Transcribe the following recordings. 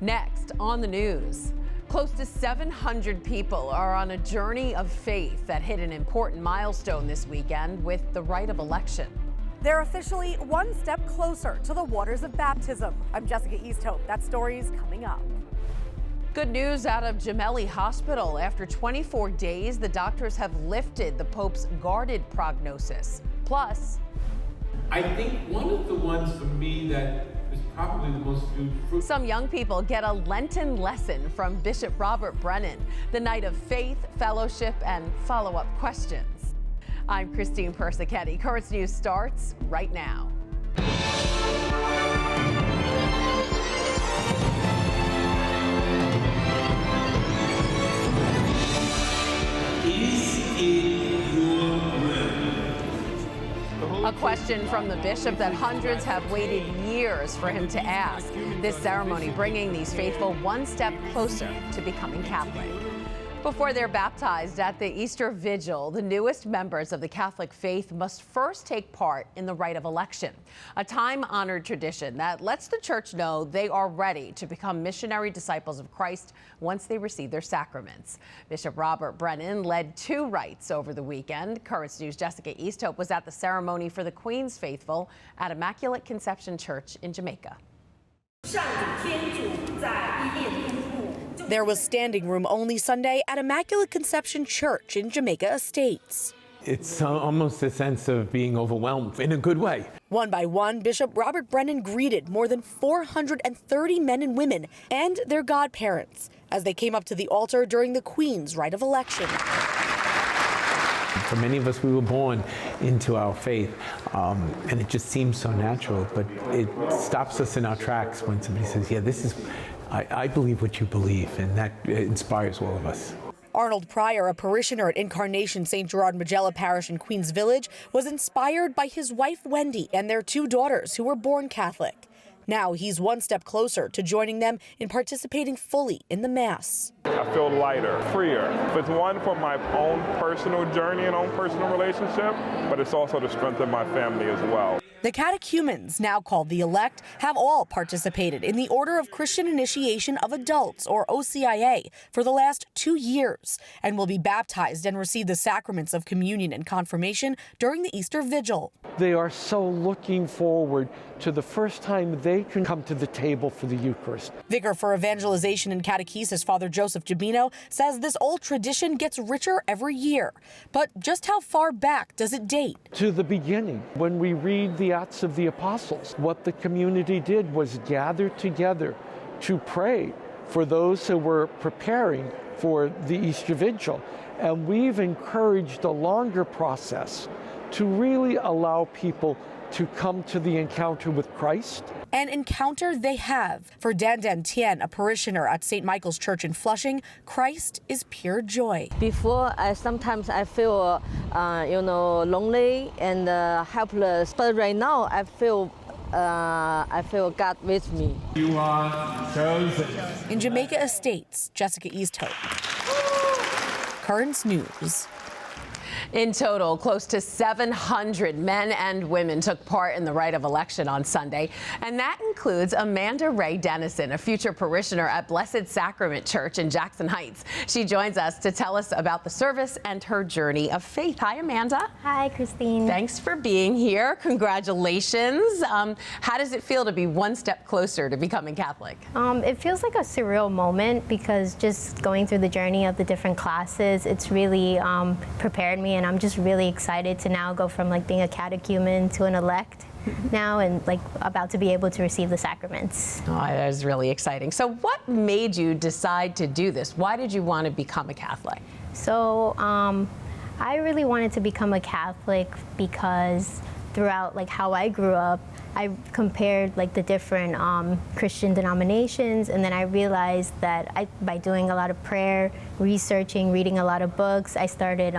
Next on the news, close to 700 people are on a journey of faith that hit an important milestone this weekend with the Rite of Election. They're officially one step closer to the waters of baptism. I'm Jessica Easthope. That story's coming up. Good news out of Gemelli Hospital. After 24 days, the doctors have lifted the Pope's guarded prognosis. Plus, I think one of the ones for me that is probably the most fruitful. Some young people get a Lenten lesson from Bishop Robert Brennan, the night of faith, fellowship, and follow-up questions. I'm Christine Persichetti. Currents News starts right now. A question from the bishop that hundreds have waited years for him to ask. This ceremony bringing these faithful one step closer to becoming Catholic. Before they're baptized at the Easter Vigil, the newest members of the Catholic faith must first take part in the Rite of Election, a time-honored tradition that lets the Church know they are ready to become missionary disciples of Christ once they receive their sacraments. Bishop Robert Brennan led 2 rites over the weekend. Currents News' Jessica Easthope was at the ceremony for the Queen's faithful at Immaculate Conception Church in Jamaica. There was standing room only Sunday at Immaculate Conception Church in Jamaica Estates. It's almost a sense of being overwhelmed in a good way. One by one, Bishop Robert Brennan greeted more than 430 men and women and their godparents as they came up to the altar during the Queen's Rite of Election. For many of us, we were born into our faith, and it just seems so natural, but it stops us in our tracks when somebody says, yeah, this is, I believe what you believe, and that inspires all of us. Arnold Pryor, a parishioner at Incarnation St. Gerard Majella Parish in Queens Village, was inspired by his wife Wendy and their 2 daughters who were born Catholic. Now he's one step closer to joining them in participating fully in the Mass. I feel lighter, freer. It's one for my own personal journey and own personal relationship, but it's also to strengthen my family as well. The catechumens, now called the elect, have all participated in the Order of Christian Initiation of Adults, or OCIA, for the last 2 years, and will be baptized and receive the sacraments of communion and confirmation during the Easter Vigil. They are so looking forward to the first time they can come to the table for the Eucharist. Vicar for Evangelization and Catechesis, Father Joseph Gibino, says this old tradition gets richer every year. But just how far back does it date? To the beginning, when we read the Acts of the Apostles, what the community did was gather together to pray for those who were preparing for the Easter Vigil. And we've encouraged a longer process to really allow people to come to the encounter with Christ. An encounter they have. For Dan Dan Tien, a parishioner at St. Michael's Church in Flushing, Christ is pure joy. Before, sometimes I feel, lonely and helpless. But right now, I feel God with me. You are chosen. In Jamaica Estates, Jessica Easthope. Currents News. In total, close to 700 men and women took part in the Rite of Election on Sunday, and that includes Amanda Ray Dennison, a future parishioner at Blessed Sacrament Church in Jackson Heights. She joins us to tell us about the service and her journey of faith. Hi, Amanda. Hi, Christine. Thanks for being here. Congratulations. How does it feel to be one step closer to becoming Catholic? It feels like a surreal moment because just going through the journey of the different classes, it's really prepared me, and I'm just really excited to now go from being a catechumen to an elect now, and about to be able to receive the sacraments. Oh, that is really exciting. So what made you decide to do this? Why did you want to become a Catholic? So I really wanted to become a Catholic because throughout how I grew up, I compared the different Christian denominations, and then I realized that by doing a lot of prayer, researching, reading a lot of books, I started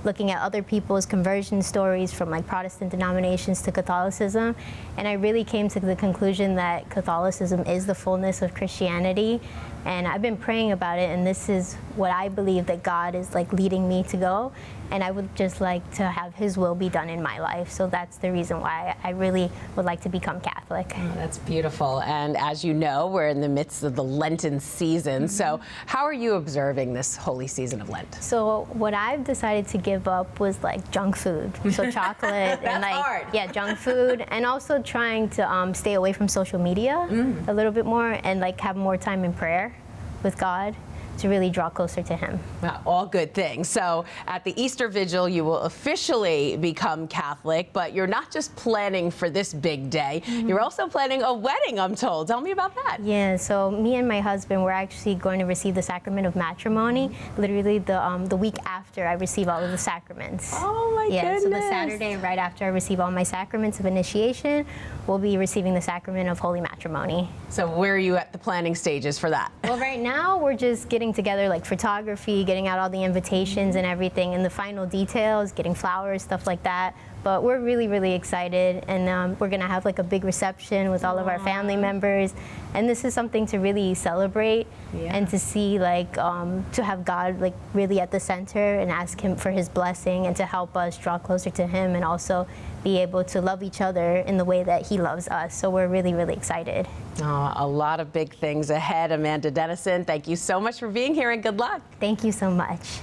looking at other people's conversion stories from Protestant denominations to Catholicism, and I really came to the conclusion that Catholicism is the fullness of Christianity. And I've been praying about it, and this is what I believe that God is leading me to go. and I would just like to have His will be done in my life. So that's the reason why I really would like to become Catholic. Oh, that's beautiful. And as you know, we're in the midst of the Lenten season. So how are you observing this holy season of Lent? So what I've decided to give up was like junk food, so chocolate and like hard. Yeah, junk food, and also trying to stay away from social media a little bit more and like have more time in prayer with God to really draw closer to Him. Well, all good things. So at the Easter Vigil, you will officially become Catholic, but you're not just planning for this big day. You're also planning a wedding, I'm told. Tell me about that. Yeah, so me and my husband, we're actually going to receive the sacrament of matrimony literally the week after I receive all of the sacraments. Oh my goodness. So the Saturday right after I receive all my sacraments of initiation, we'll be receiving the sacrament of holy matrimony. So where are you at the planning stages for that? Well, right now we're just getting together like photography, getting out all the invitations and everything, and the final details, getting flowers, stuff like that. But we're really, really excited, and we're gonna have like a big reception with all of our family members, and this is something to really celebrate and to see like to have God like really at the center and ask Him for His blessing and to help us draw closer to Him and also be able to love each other in the way that He loves us. So we're really, really excited. Oh, a lot of big things ahead. Amanda Dennison, thank you so much for being here and good luck. Thank you so much.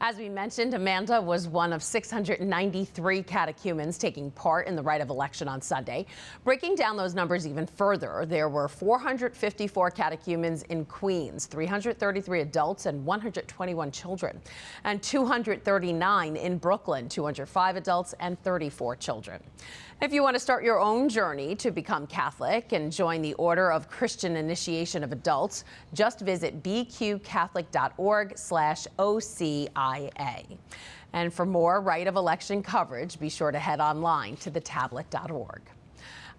As we mentioned, Amanda was one of 693 catechumens taking part in the Rite of Election on Sunday. Breaking down those numbers even further, there were 454 catechumens in Queens, 333 adults and 121 children, and 239 in Brooklyn, 205 adults and 34 children. If you want to start your own journey to become Catholic and join the Order of Christian Initiation of Adults, just visit bqcatholic.org/OCIA. And for more Rite of Election coverage, be sure to head online to thetablet.org.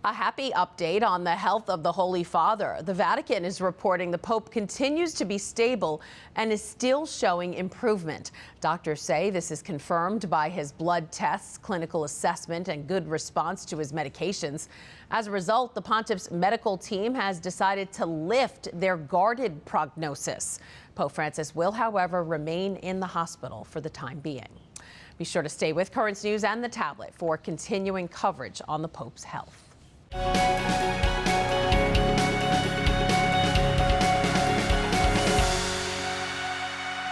A happy update on the health of the Holy Father. The Vatican is reporting the Pope continues to be stable and is still showing improvement. Doctors say this is confirmed by his blood tests, clinical assessment, and good response to his medications. As a result, the Pontiff's medical team has decided to lift their guarded prognosis. Pope Francis will, however, remain in the hospital for the time being. Be sure to stay with Currents News and the Tablet for continuing coverage on the Pope's health.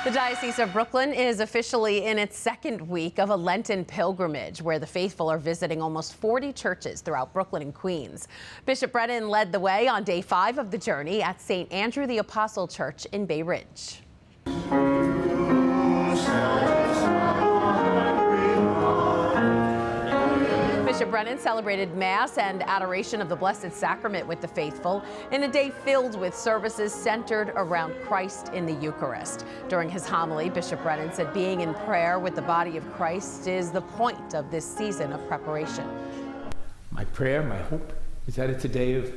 The Diocese of Brooklyn is officially in its second week of a Lenten pilgrimage, where the faithful are visiting almost 40 churches throughout Brooklyn and Queens. Bishop Brennan led the way on day 5 of the journey at St. Andrew the Apostle Church in Bay Ridge. Bishop Brennan celebrated Mass and adoration of the Blessed Sacrament with the faithful in a day filled with services centered around Christ in the Eucharist. During his homily, Bishop Brennan said being in prayer with the body of Christ is the point of this season of preparation. My prayer, my hope, is that it's a day of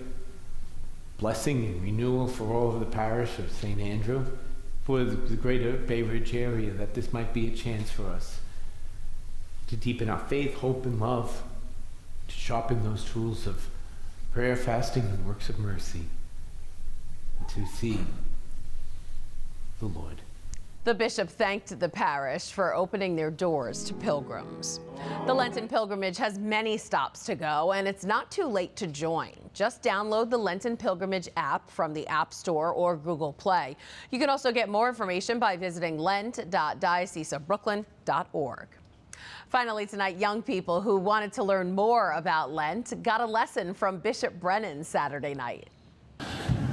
blessing and renewal for all of the parish of St. Andrew, for the greater Bay Ridge area, that this might be a chance for us to deepen our faith, hope, and love, to sharpen those tools of prayer, fasting, and works of mercy, and to see the Lord. The bishop thanked the parish for opening their doors to pilgrims. The Lenten pilgrimage has many stops to go, and it's not too late to join. Just download the Lenten Pilgrimage app from the App Store or Google Play. You can also get more information by visiting lent.dioceseofbrooklyn.org. Finally tonight, young people who wanted to learn more about Lent got a lesson from Bishop Brennan Saturday night.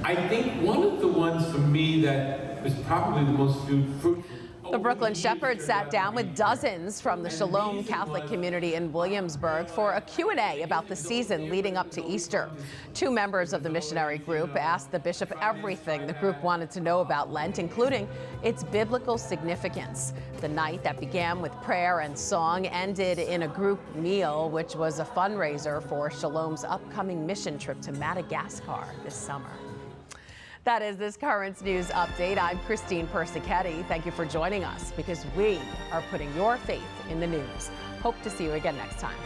I think one of the ones for me that was probably the most fruitful. The Brooklyn Shepherds sat down with dozens from the Shalom Catholic community in Williamsburg for a Q&A about the season leading up to Easter. 2 members of the missionary group asked the bishop everything the group wanted to know about Lent, including its biblical significance. The night that began with prayer and song ended in a group meal, which was a fundraiser for Shalom's upcoming mission trip to Madagascar this summer. That is this Currents News update. I'm Christine Persichetti. Thank you for joining us, because we are putting your faith in the news. Hope to see you again next time.